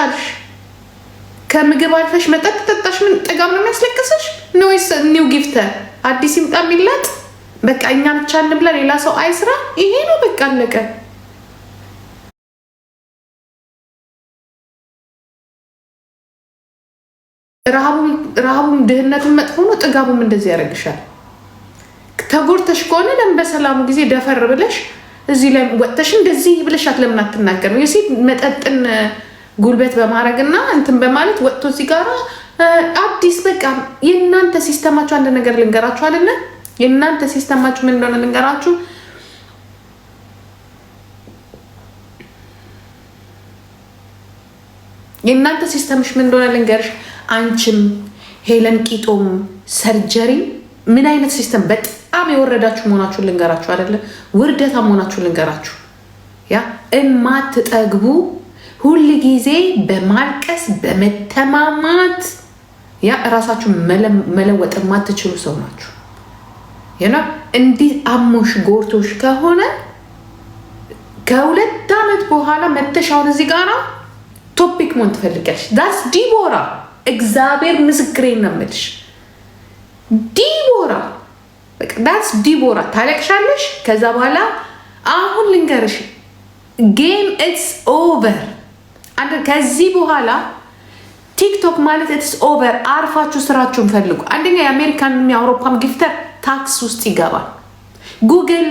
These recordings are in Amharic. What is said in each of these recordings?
አልሽ። ከምግብ አልፈሽ መጠጥ ጠጣሽ። ምን ጥጋብ ነው የሚያስለቅስሽ? ወይስ ኒው ጊፍተር አዲስ ይምጣ የሚላጥ? በቃ እኛ ብቻ እንብላ ሌላ ሰው አይስራ። ይሄ ነው በቃ አለቀ። ረሃቡም ድህነቱም መጥፎ ነው። ጥጋቡም እንደዚህ ያደርግሻል። ተጎድተሽ ከሆነ ለምን በሰላሙ ጊዜ ደፈር ብለሽ እዚህ ላይ ወጥተሽ እንደዚህ ብለሻት ለምን አትናገርም? የሴት መጠጥን ጉልበት በማድረግና እንትን በማለት ወጥቶ እዚህ ጋር አዲስ በቃ የእናንተ ሲስተማችሁ አንድ ነገር ልንገራችሁ አይደለ? የእናንተ ሲስተማችሁ ምን እንደሆነ ልንገራችሁ። የእናንተ ሲስተምሽ ምን እንደሆነ ልንገርሽ። አንቺም ሄለን ቂጦም ሰርጀሪ ምን አይነት ሲስተም በጣም የወረዳችሁ መሆናችሁን ልንገራችሁ አይደለ? ውርደታ መሆናችሁን ልንገራችሁ። ያ እማትጠግቡ ሁል ጊዜ በማልቀስ በመተማማት ያ እራሳችሁ መለወጥ የማትችሉ ሰው ናችሁ። ያ እንዲህ አሞሽ ጎርቶሽ ከሆነ ከ2 ዓመት በኋላ መተሻውን እዚህ ጋራ ቶፒክ መሆን ትፈልጋለሽ። ዳስ ዲቦራ እግዚአብሔር ምስክሬን ነው የምልሽ። ዲቦራ በቃ ዳስ ዲቦራ ታለቅሻለሽ። ከዛ በኋላ አሁን ልንገርሽ ጌም ኢትስ ኦቨር። ከዚህ በኋላ ቲክቶክ ማለት ኢትስ ኦቨር። አርፋችሁ ስራችሁን ፈልጉ። አንደኛ የአሜሪካን የአውሮፓም ጊፍተር ታክስ ውስጥ ይገባል። ጉግል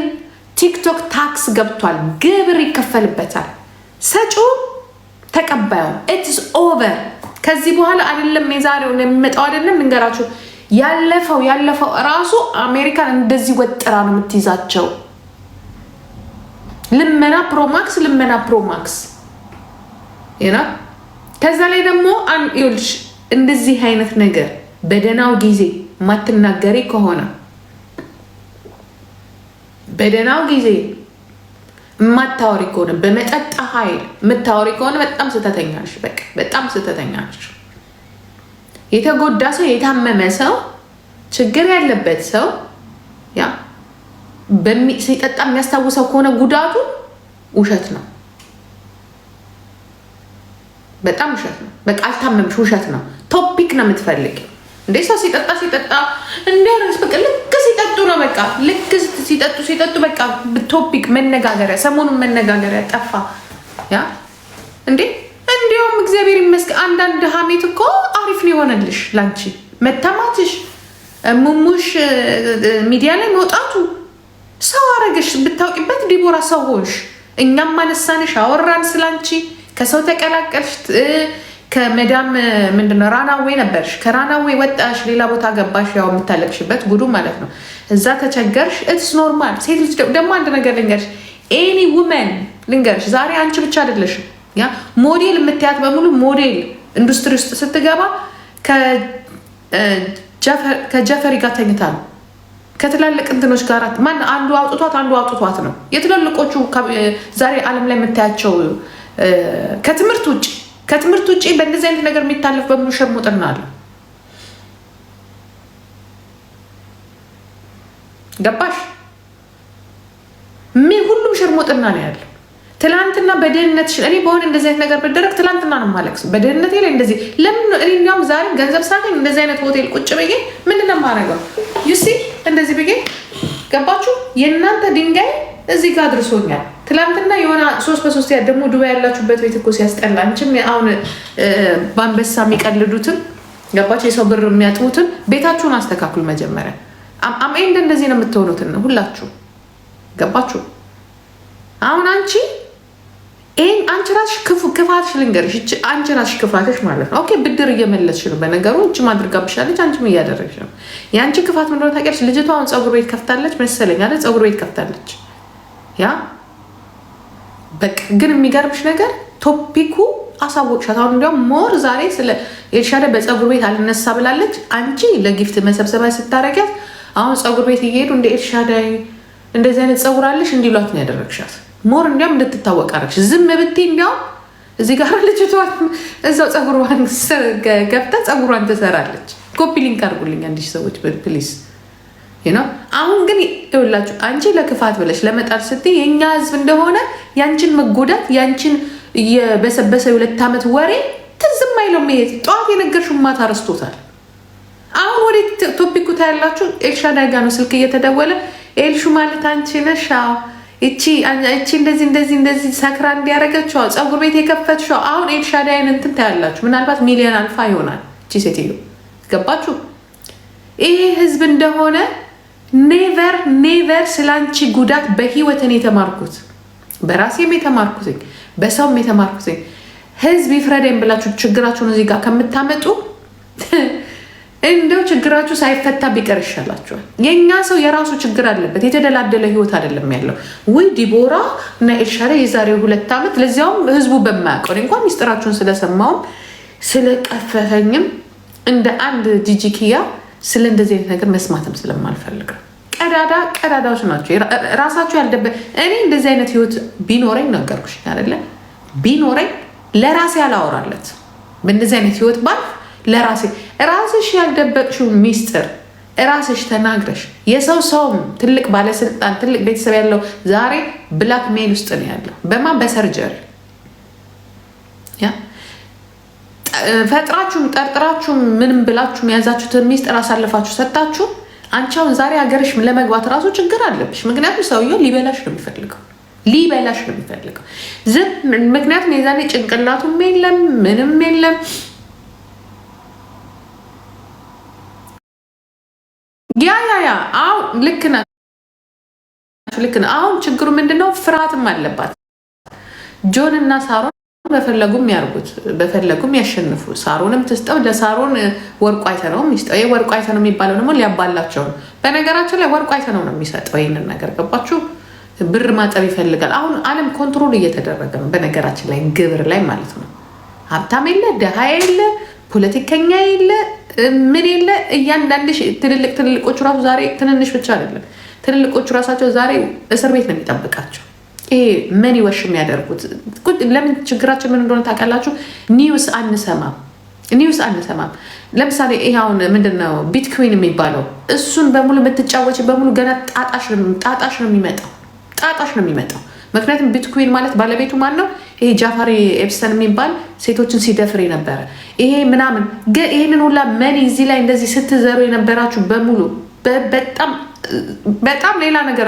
ቲክቶክ ታክስ ገብቷል። ግብር ይከፈልበታል። ሰጪው ተቀባዩ ኢትስ ኦቨር። ከዚህ በኋላ አይደለም የዛሬው የሚመጣው አይደለም ልንገራችሁ። ያለፈው ራሱ አሜሪካን እንደዚህ ወጥራ ነው የምትይዛቸው። ልመና ፕሮማክስ ይና ከዛ ላይ ደግሞ ይኸውልሽ እንደዚህ አይነት ነገር በደናው ጊዜ ማትናገሪ ከሆነ በደናው ጊዜ ማታወሪ ከሆነ በመጠጥ ኃይል ምታወሪ ከሆነ በጣም ስተተኛ ነሽ። በቃ በጣም ስተተኛ ነሽ። የተጎዳ ሰው የታመመ ሰው ችግር ያለበት ሰው ያ ሲጠጣ የሚያስታውሰው ከሆነ ጉዳቱ ውሸት ነው። በጣም ውሸት ነው። በቃ አልታመምሽ፣ ውሸት ነው። ቶፒክ ነው የምትፈልግ እንዴ? ሰው ሲጠጣ እንዲያረስ በቃ ልክ ሲጠጡ ነው በቃ ልክ ሲጠጡ በቃ ቶፒክ መነጋገሪያ፣ ሰሞኑን መነጋገሪያ ጠፋ። ያ እንዴ እንዲያውም እግዚአብሔር ይመስገን አንዳንድ ሀሜት እኮ አሪፍ ነው የሆነልሽ ላንቺ መተማትሽ፣ ሙሙሽ ሚዲያ ላይ መውጣቱ ሰው አረገሽ። ብታውቂበት ዲቦራ ሰው ሆንሽ። እኛም ማነሳንሽ፣ አወራን ስላንቺ፣ ከሰው ተቀላቀልሽ። ከመዳም ምንድነው ራናዌ ነበርሽ፣ ከራናዌ ወጣሽ፣ ሌላ ቦታ ገባሽ። ያው የምታለቅሽበት ጉዱ ማለት ነው። እዛ ተቸገርሽ። ኢትስ ኖርማል። ሴት ልጅ ደግሞ አንድ ነገር ልንገርሽ፣ ኤኒ ውመን ልንገርሽ፣ ዛሬ አንቺ ብቻ አይደለሽም። ያ ሞዴል የምትያት በሙሉ ሞዴል ኢንዱስትሪ ውስጥ ስትገባ ከጀፈሪ ጋር ተኝታ ነው። ከትላልቅ እንትኖች ጋር አንዱ አውጥቷት ነው። የትላልቆቹ ዛሬ ዓለም ላይ የምታያቸው ከትምህርት ውጭ በእንደዚህ አይነት ነገር የሚታለፍ በሙሉ ሸርሙጥና አለ። ገባሽ? ሁሉም ሸርሙጥና ነው ያለው። ትላንትና በድህነት እኔ በሆነ እንደዚህ አይነት ነገር በደረግ ትላንትና ነው የማለቅሰው። በድህነቴ ላይ እንደዚህ ለምን እኔ እንዲያውም ዛሬ ገንዘብ ሳገኝ እንደዚህ አይነት ሆቴል ቁጭ ብዬ ምንድን ነው የማደርገው? ዩሲ እንደዚህ ብዬ ገባችሁ? የእናንተ ድንጋይ እዚህ ጋር አድርሶኛል። ትላንትና የሆነ 3 ያ ደግሞ ዱባይ ያላችሁበት ቤት እኮ ሲያስጠላ። አንቺም አሁን በአንበሳ የሚቀልዱትን ገባችሁ? የሰው ብር የሚያጥቡትን ቤታችሁን አስተካክሉ መጀመሪያ። አምኤንድ እንደዚህ ነው የምትሆኑትን ነው ሁላችሁ። ገባችሁ? አሁን አንቺ ራስሽ ክፋትሽ ልንገርሽ፣ አንቺ ራስሽ ክፋትሽ ማለት ነው። ኦኬ ብድር እየመለስሽ ነው በነገሩ። እችም አድርጋብሻለች፣ አንቺም እያደረግሽ ነው። የአንቺ ክፋት ምንድን ነው ታውቂያለሽ? ልጅቷ አሁን ፀጉር ቤት ከፍታለች መሰለኝ አይደል? ፀጉር ቤት ከፍታለች። ያ በቃ ግን የሚገርምሽ ነገር ቶፒኩ አሳወቅሻት። አሁን እንዲያውም ሞር ዛሬ ስለ ኤልሻዳይ በፀጉር ቤት አልነሳ ብላለች። አንቺ ለጊፍት መሰብሰቢያ ስታረጊያት አሁን ፀጉር ቤት እየሄዱ እንደ ኤልሻዳይ እንደዚህ አይነት ፀጉር አለሽ እንዲሏት ነው ያደረግሻት። ሞር እንዲያውም እንድትታወቅ አደረግሽ። ዝም ብትይ እንዲያውም እዚህ ጋር ልጅቷ እዛው ፀጉሯን ገብታ ፀጉሯን ትሰራለች። ኮፒ ሊንክ አድርጉልኝ አንድ ሺህ ሰዎች ፕሊዝ። አሁን ግን ይኸውላችሁ አንቺ ለክፋት ብለሽ ለመጣል ስትይ የእኛ ህዝብ እንደሆነ ያንቺን መጎዳት ያንቺን የበሰበሰ 2 ዓመት ወሬ ትዝም አይለው። መሄድ ጠዋት የነገርሽው ማታ ረስቶታል። አሁን ወደ ቶፒኩ ታያላችሁ። ኤልሻዳይ ጋር ነው ስልክ እየተደወለ ኤልሹ ማለት አንቺ ነሽ? እቺ እንደዚህ ሰክራ እንዲያረገችው ፀጉር ቤት የከፈትሽው። አሁን ኤልሻዳይን እንትን ታያላችሁ። ምናልባት ሚሊዮን አልፋ ይሆናል እቺ ሴትዮ። ገባችሁ? ይሄ ህዝብ እንደሆነ ኔቨር ስላንቺ ጉዳት በህይወትን የተማርኩት በራሴም የተማርኩት በሰውም የተማርኩት ህዝብ ይፍረደኝ ብላችሁ ችግራችሁን እዚህ ጋር ከምታመጡ እንደው ችግራችሁ ሳይፈታ ቢቀር ይሻላችኋል። የኛ ሰው የራሱ ችግር አለበት። የተደላደለ ህይወት አይደለም ያለው። ወይ ዲቦራ እና ኤልሻዳይ የዛሬው 2 ዓመት ለዚያውም ህዝቡ በማያውቀው እንኳን ሚስጥራችሁን ስለሰማውም ስለቀፈፈኝም እንደ አንድ ጂጂኪያ ስለ እንደዚህ አይነት ነገር መስማትም ስለማልፈልግ ቀዳዳዎች ናቸው ራሳቸው ያልደበ እኔ እንደዚህ አይነት ህይወት ቢኖረኝ ነገርኩሽ አይደለ? ቢኖረኝ ለራሴ አላወራለት በእንደዚህ አይነት ህይወት ባል ለራሴ ራስሽ ያልደበቅሽው ሚስጥር ራስሽ ተናግረሽ ሰውም ትልቅ ባለስልጣን ትልቅ ቤተሰብ ያለው ዛሬ ብላክ ሜል ውስጥ ነው ያለው። በማን በሰርጀሪ ፈጥራችሁም ጠርጥራችሁም ምንም ብላችሁም የያዛችሁትን ሚስጥር አሳልፋችሁ ሰጣችሁ። አንቺ አሁን ዛሬ ሀገርሽ ለመግባት ራሱ ችግር አለብሽ። ምክንያቱም ሰውየው ሊበላሽ ነው የሚፈልገው። ምክንያቱም የዛኔ ጭንቅላቱም የለም ምንም የለም። ያ አሁን ልክ ነው። አሁን ችግሩ ምንድነው? ፍርሃትም አለባት። ጆን እና ሳሮን በፈለጉም ያርጉት በፈለጉም ያሸንፉ። ሳሮንም ትስጠው። ለሳሮን ወርቁ አይተነው የሚስጠው። ይሄ ወርቁ አይተነው የሚባለው ደግሞ ሊያባላቸው ነው። በነገራችን ላይ ወርቁ አይተነው ነው የሚሰጠው ይህንን ነገር። ገባችሁ? ብር ማጠብ ይፈልጋል። አሁን ዓለም ኮንትሮል እየተደረገ ነው። በነገራችን ላይ ግብር ላይ ማለት ነው። ሀብታም የለ ደሃ የለ ፖለቲከኛ የለ ምን የለ። እያንዳንድሽ ትልልቆቹ ራሱ ዛሬ ትንንሽ ብቻ አይደለም፣ ትልልቆቹ ራሳቸው ዛሬ እስር ቤት ነው የሚጠብቃቸው። ይሄ ምን ይወሽ የሚያደርጉት ለምን? ችግራችን ምን እንደሆነ ታውቃላችሁ? ኒውስ አንሰማም። ለምሳሌ ይሄ አሁን ምንድነው ቢትኮይን የሚባለው እሱን በሙሉ የምትጫወች በሙሉ ገና ጣጣሽ ነው የሚመጣው። ምክንያቱም ቢትኮይን ማለት ባለቤቱ ማን ነው? ይሄ ጃፋሪ ኤፕስተን የሚባል ሴቶችን ሲደፍር የነበረ ይሄ ምናምን። ይህንን ሁላ መኒ እዚህ ላይ እንደዚህ ስትዘሩ የነበራችሁ በሙሉ በጣም ሌላ ነገር